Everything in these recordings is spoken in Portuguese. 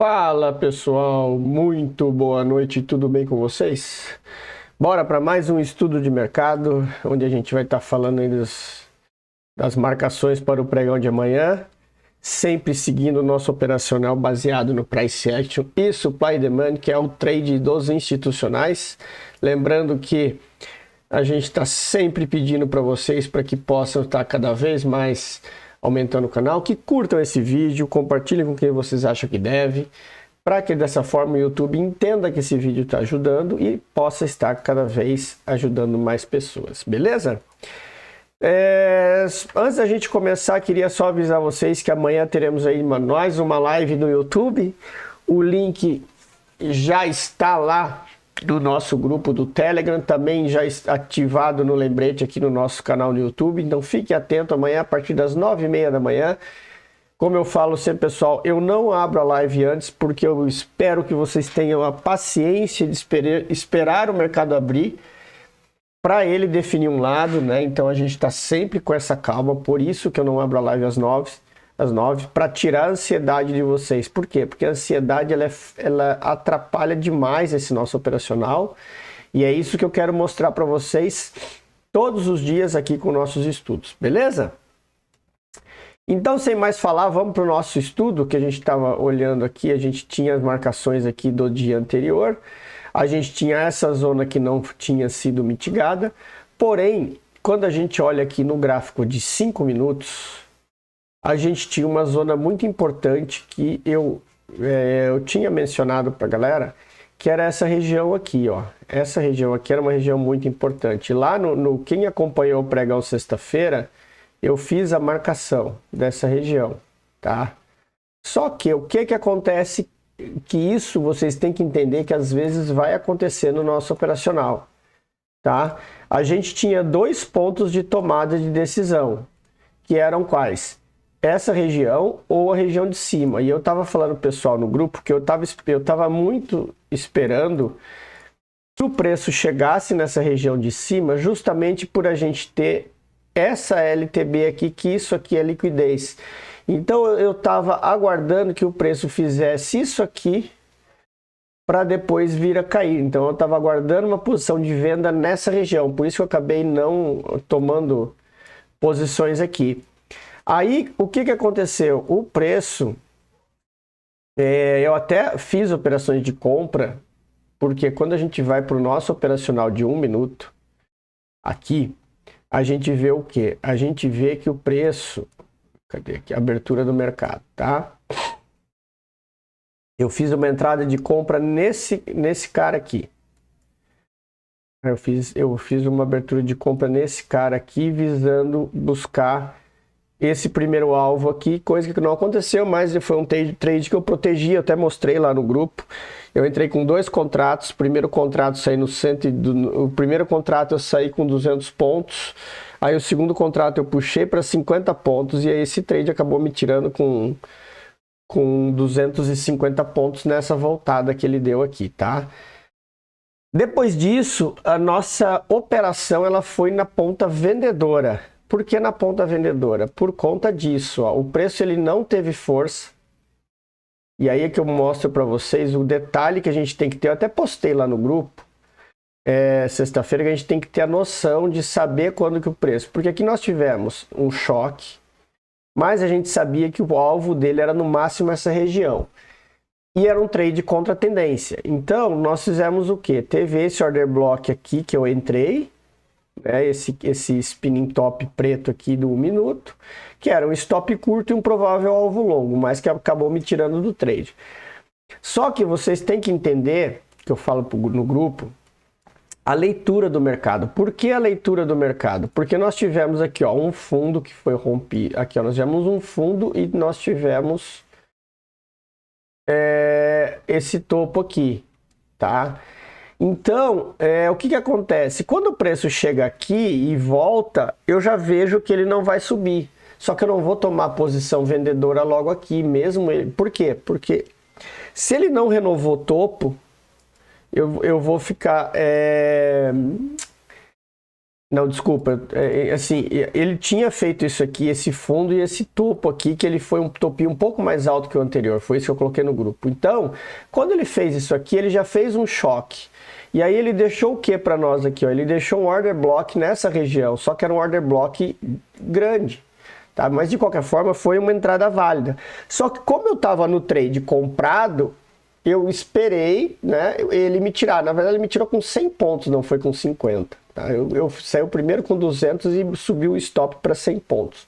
Fala pessoal, muito boa noite, tudo bem com vocês? Bora para mais um estudo de mercado, onde a gente vai estar falando aí das marcações para o pregão de amanhã, sempre seguindo o nosso operacional baseado no Price Action e Supply Demand, que é o trade dos institucionais. Lembrando que a gente está sempre pedindo para vocês para que possam estar cada vez mais aumentando o canal, que curtam esse vídeo, compartilhem com quem vocês acham que deve, para que dessa forma o YouTube entenda que esse vídeo está ajudando e possa estar cada vez ajudando mais pessoas, beleza? Antes da gente começar, queria só avisar vocês que amanhã teremos aí mais uma live no YouTube. O link já está lá do nosso grupo do Telegram, também já ativado no lembrete aqui no nosso canal no YouTube. Então fique atento amanhã a partir das 9h30 da manhã. Como eu falo sempre, pessoal, eu não abro a live antes porque eu espero que vocês tenham a paciência de esperar o mercado abrir para ele definir um lado, né? Então a gente está sempre com essa calma, por isso que eu não abro a live às 9, para tirar a ansiedade de vocês. Por quê? Porque a ansiedade ela atrapalha demais esse nosso operacional, e é isso que eu quero mostrar para vocês todos os dias aqui com nossos estudos, beleza? Então, sem mais falar, vamos para o nosso estudo que a gente estava olhando aqui. A gente tinha as marcações aqui do dia anterior, a gente tinha essa zona que não tinha sido mitigada, porém, quando a gente olha aqui no gráfico de 5 minutos, a gente tinha uma zona muito importante que eu tinha mencionado para a galera, que era essa região aqui, ó. Essa região aqui era uma região muito importante. Lá quem acompanhou o pregão sexta-feira, eu fiz a marcação dessa região, tá? Só que o que acontece, que isso vocês têm que entender que às vezes vai acontecer no nosso operacional, tá? A gente tinha dois pontos de tomada de decisão, que eram quais? Essa região ou a região de cima. E eu tava falando pessoal no grupo que eu tava muito esperando que o preço chegasse nessa região de cima, justamente por a gente ter essa LTB aqui, que isso aqui é liquidez. Então eu estava aguardando que o preço fizesse isso aqui para depois vir a cair. Então eu estava aguardando uma posição de venda nessa região, por isso que eu acabei não tomando posições aqui. Aí o que aconteceu? O preço, eu até fiz operações de compra, porque quando a gente vai para o nosso operacional de 1 minuto, aqui, a gente vê o quê? A gente vê que o preço... Cadê aqui? Abertura do mercado, tá? Eu fiz uma entrada de compra nesse cara aqui. Eu fiz uma abertura de compra nesse cara aqui, visando buscar esse primeiro alvo aqui, coisa que não aconteceu, mas foi um trade que eu protegi, eu até mostrei lá no grupo. Eu entrei com 2 contratos, o primeiro contrato o primeiro contrato eu saí com 200 pontos, aí o segundo contrato eu puxei para 50 pontos, e aí esse trade acabou me tirando com 250 pontos nessa voltada que ele deu aqui, tá? Depois disso, a nossa operação ela foi na ponta vendedora. Por que na ponta vendedora? Por conta disso, ó, o preço ele não teve força. E aí é que eu mostro para vocês o detalhe que a gente tem que ter. Eu até postei lá no grupo, sexta-feira, que a gente tem que ter a noção de saber quando que o preço... Porque aqui nós tivemos um choque, mas a gente sabia que o alvo dele era no máximo essa região. E era um trade contra a tendência. Então, nós fizemos o quê? Teve esse order block aqui que eu entrei, né, esse spinning top preto aqui do 1 minuto, que era um stop curto e um provável alvo longo, mas que acabou me tirando do trade. Só que vocês têm que entender, que eu falo no grupo, a leitura do mercado. Por que a leitura do mercado? Porque nós tivemos aqui, ó, um fundo que foi rompido. Aqui, ó, nós tivemos um fundo e nós tivemos esse topo aqui, tá? Então, o que acontece? Quando o preço chega aqui e volta, eu já vejo que ele não vai subir. Só que eu não vou tomar posição vendedora logo aqui, mesmo ele. Por quê? Porque se ele não renovou topo, eu vou ficar Não, desculpa, assim, ele tinha feito isso aqui, esse fundo e esse topo aqui, que ele foi um topinho um pouco mais alto que o anterior, foi isso que eu coloquei no grupo. Então, quando ele fez isso aqui, ele já fez um choque. E aí ele deixou o que para nós aqui? Ó? Ele deixou um order block nessa região, só que era um order block grande. Tá? Mas de qualquer forma foi uma entrada válida. Só que como eu estava no trade comprado, eu esperei, né, ele me tirar. Na verdade ele me tirou com 100 pontos, não foi com 50. Tá? Eu saí primeiro com 200 e subiu o stop para 100 pontos.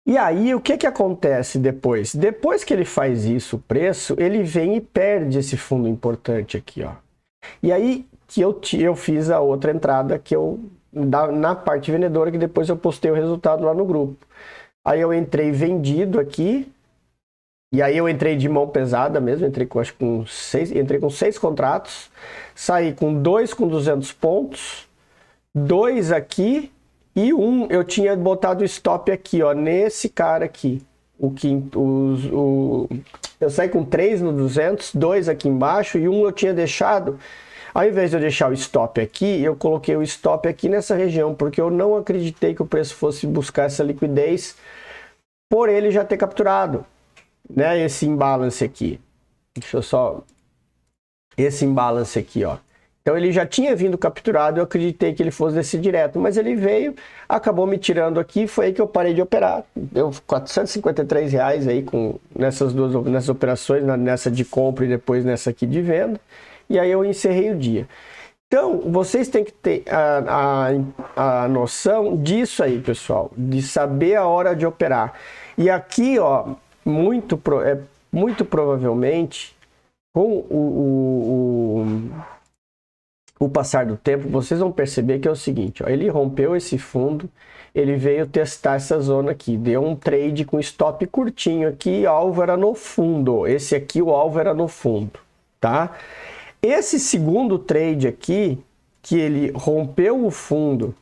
E aí, o que acontece depois? Depois que ele faz isso, o preço, ele vem e perde esse fundo importante aqui, ó. E aí, que eu fiz a outra entrada que na parte vendedora, que depois eu postei o resultado lá no grupo. Aí eu entrei vendido aqui, e aí eu entrei de mão pesada mesmo, entrei com 6 contratos, saí com 2 com 200 pontos, 2 aqui, e eu tinha botado o stop aqui, ó, nesse cara aqui. Eu saí com 3 no 200, 2 aqui embaixo, e eu tinha deixado, ao invés de eu deixar o stop aqui, eu coloquei o stop aqui nessa região, porque eu não acreditei que o preço fosse buscar essa liquidez, por ele já ter capturado, né, esse imbalance aqui. Deixa eu só... Esse imbalance aqui, ó. Então ele já tinha vindo capturado, eu acreditei que ele fosse descer direto, mas ele veio, acabou me tirando aqui, foi aí que eu parei de operar. Deu R$453 aí nessas operações, nessa de compra e depois nessa aqui de venda, e aí eu encerrei o dia. Então, vocês têm que ter a noção disso aí, pessoal, de saber a hora de operar. E aqui, ó, muito provavelmente, com o passar do tempo, vocês vão perceber que é o seguinte, ó, ele rompeu esse fundo, ele veio testar essa zona aqui, deu um trade com stop curtinho aqui, alvo era no fundo, esse aqui o alvo era no fundo, tá? Esse segundo trade aqui, que ele rompeu o fundo,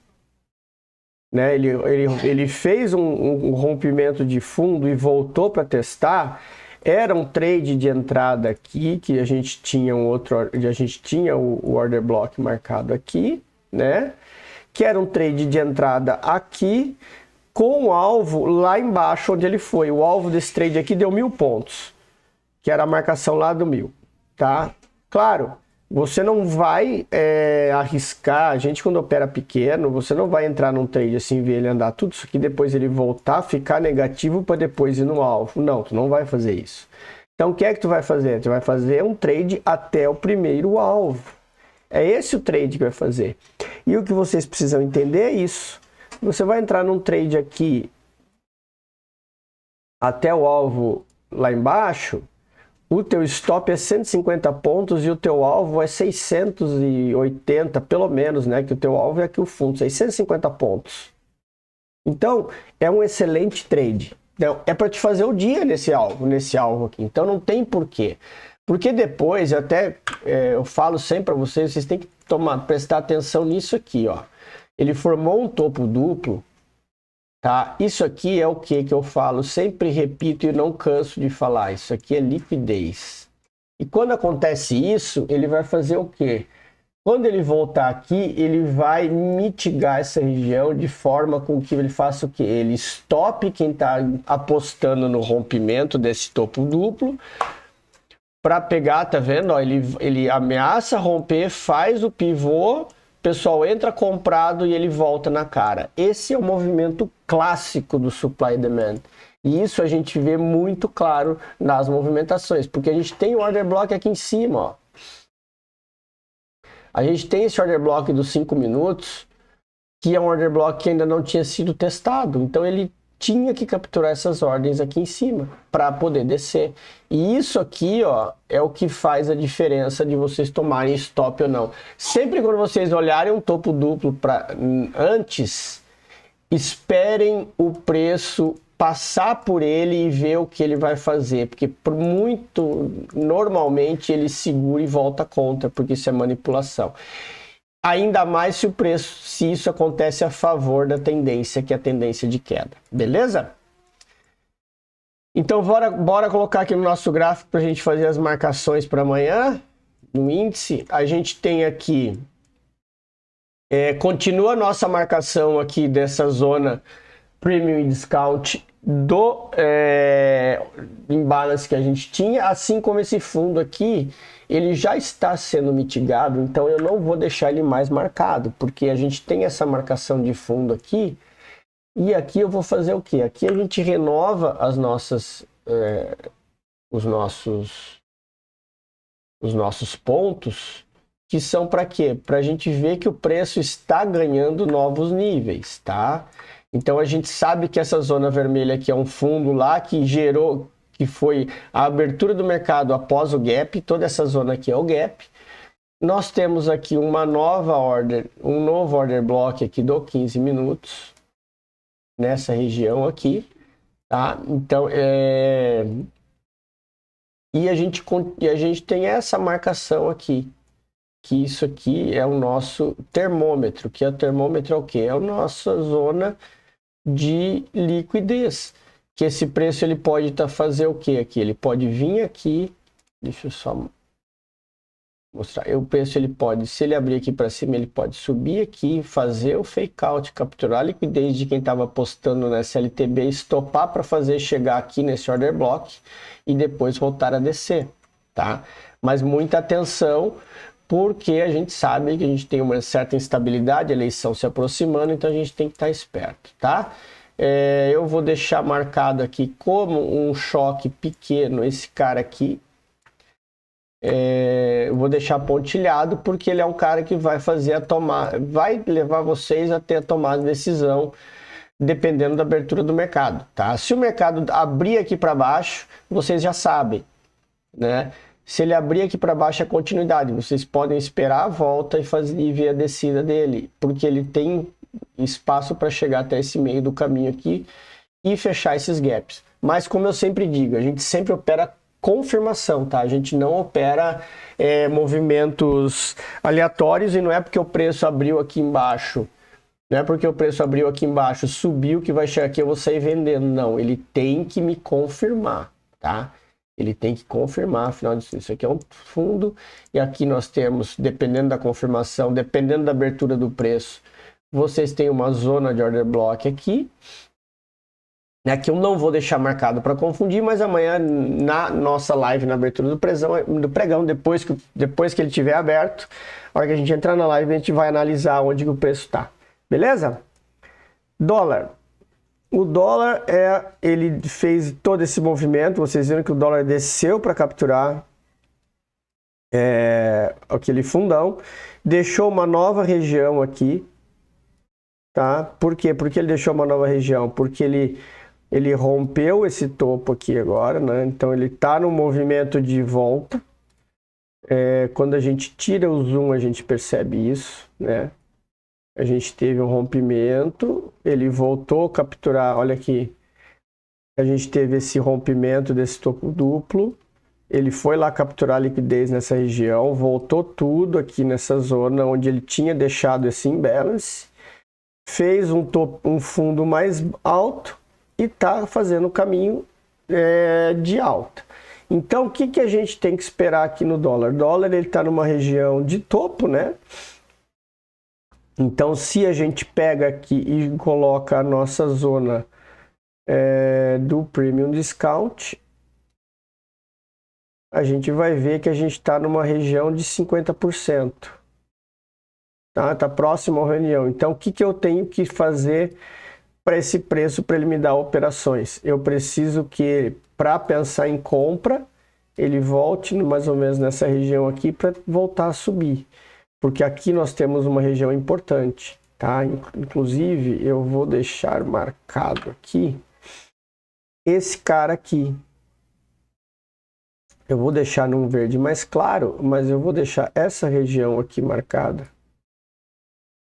né, ele fez um rompimento de fundo e voltou para testar, era um trade de entrada aqui, que a gente tinha o order block marcado aqui, né? Que era um trade de entrada aqui, com o alvo lá embaixo onde ele foi. O alvo desse trade aqui deu 1000 pontos, que era a marcação lá do 1000, tá? Claro, você não vai arriscar, a gente quando opera pequeno, você não vai entrar num trade assim, ver ele andar tudo isso aqui, depois ele voltar, ficar negativo para depois ir no alvo. Não, tu não vai fazer isso. Então o que é que tu vai fazer? Tu vai fazer um trade até o primeiro alvo. É esse o trade que vai fazer. E o que vocês precisam entender é isso. Você vai entrar num trade aqui até o alvo lá embaixo, o teu stop é 150 pontos e o teu alvo é 680, pelo menos, né? Que o teu alvo é aqui o fundo, 650 pontos. Então, é um excelente trade. Então, é para te fazer o dia nesse alvo aqui. Então, não tem porquê. Porque depois, eu falo sempre para vocês têm que prestar atenção nisso aqui, ó. Ele formou um topo duplo. Tá? Isso aqui é o que eu falo, sempre repito e não canso de falar, isso aqui é liquidez. E quando acontece isso, ele vai fazer o quê? Quando ele voltar aqui, ele vai mitigar essa região de forma com que ele faça o quê? Ele stop quem está apostando no rompimento desse topo duplo, para pegar, tá vendo? Ó, ele ameaça romper, faz o pivô, o pessoal entra comprado e ele volta na cara. Esse é o movimento clássico do supply and demand. E isso a gente vê muito claro nas movimentações, porque a gente tem o order block aqui em cima, ó. A gente tem esse order block dos 5 minutos, que é um order block que ainda não tinha sido testado. Então ele tinha que capturar essas ordens aqui em cima para poder descer. E isso aqui, ó, é o que faz a diferença de vocês tomarem stop ou não. Sempre quando vocês olharem um topo duplo antes, esperem o preço passar por ele e ver o que ele vai fazer, porque normalmente ele segura e volta contra, porque isso é manipulação. Ainda mais se isso acontece a favor da tendência, que é a tendência de queda. Beleza? Então, bora colocar aqui no nosso gráfico para a gente fazer as marcações para amanhã. No índice, a gente tem aqui Continua a nossa marcação aqui dessa zona Premium e Discount do imbalance que a gente tinha, assim como esse fundo aqui, ele já está sendo mitigado, então eu não vou deixar ele mais marcado, porque a gente tem essa marcação de fundo aqui, e aqui eu vou fazer o quê? Aqui a gente renova as nossas, os nossos pontos, que são para quê? Para a gente ver que o preço está ganhando novos níveis, tá? Então a gente sabe que essa zona vermelha aqui é um fundo lá que gerou, que foi a abertura do mercado após o gap, toda essa zona aqui é o gap. Nós temos aqui uma nova order, um novo order block aqui do 15 minutos, nessa região aqui, tá? Então, e a gente tem essa marcação aqui, que isso aqui é o nosso termômetro, que o termômetro é o quê? É a nossa zona de liquidez, que esse preço ele pode fazer o que aqui? Ele pode vir aqui, deixa eu só mostrar, o preço ele pode, se ele abrir aqui para cima, ele pode subir aqui, fazer o fake out, capturar a liquidez de quem estava apostando nessa LTB, estopar para fazer chegar aqui nesse order block e depois voltar a descer, tá? Mas muita atenção, porque a gente sabe que a gente tem uma certa instabilidade, a eleição se aproximando, então a gente tem que estar esperto, tá? Eu vou deixar marcado aqui como um choque pequeno esse cara aqui. Eu vou deixar pontilhado porque ele é um cara que vai fazer a tomada, vai levar vocês a ter a tomada de decisão dependendo da abertura do mercado, tá? Se o mercado abrir aqui para baixo, vocês já sabem, né? Se ele abrir aqui para baixo é continuidade, vocês podem esperar a volta e ver a descida dele, porque ele tem espaço para chegar até esse meio do caminho aqui e fechar esses gaps. Mas como eu sempre digo, a gente sempre opera confirmação, tá? A gente não opera movimentos aleatórios, e não é porque o preço abriu aqui embaixo, não é porque o preço abriu aqui embaixo, subiu, que vai chegar aqui eu vou sair vendendo. Não, ele tem que me confirmar, tá? Ele tem que confirmar, afinal disso, isso aqui é um fundo, e aqui nós temos, dependendo da confirmação, dependendo da abertura do preço, vocês têm uma zona de order block aqui, né, que eu não vou deixar marcado para confundir, mas amanhã na nossa live, na abertura do pregão, depois que ele estiver aberto, a hora que a gente entrar na live, a gente vai analisar onde que o preço está. Beleza? Dólar. O dólar, ele fez todo esse movimento, vocês viram que o dólar desceu para capturar aquele fundão, deixou uma nova região aqui, tá? Por quê? Porque ele deixou uma nova região? Porque ele rompeu esse topo aqui agora, né? Então ele está no movimento de volta. Quando a gente tira o zoom, a gente percebe isso, né? A gente teve um rompimento, ele voltou a capturar, olha aqui, a gente teve esse rompimento desse topo duplo, ele foi lá capturar a liquidez nessa região, voltou tudo aqui nessa zona onde ele tinha deixado esse imbalance, fez um fundo mais alto e está fazendo o caminho de alta. Então, o que a gente tem que esperar aqui no dólar? O dólar está numa região de topo, né? Então, se a gente pega aqui e coloca a nossa zona do Premium Discount, a gente vai ver que a gente está numa região de 50%. Tá próximo à reunião. Então, o que eu tenho que fazer para esse preço, para ele me dar operações? Eu preciso que, para pensar em compra, ele volte mais ou menos nessa região aqui para voltar a subir. Porque aqui nós temos uma região importante, tá? Inclusive, eu vou deixar marcado aqui esse cara aqui. Eu vou deixar num verde mais claro, mas eu vou deixar essa região aqui marcada.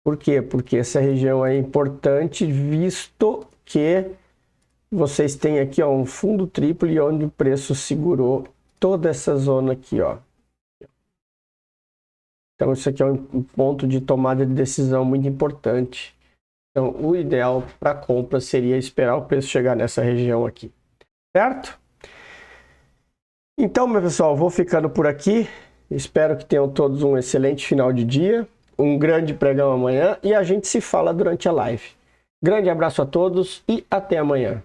Por quê? Porque essa região é importante, visto que vocês têm aqui, ó, um fundo triplo e onde o preço segurou toda essa zona aqui, ó. Então, isso aqui é um ponto de tomada de decisão muito importante. Então, o ideal para compra seria esperar o preço chegar nessa região aqui, certo? Então, meu pessoal, vou ficando por aqui. Espero que tenham todos um excelente final de dia. um grande pregão amanhã e a gente se fala durante a live. Grande abraço a todos e até amanhã.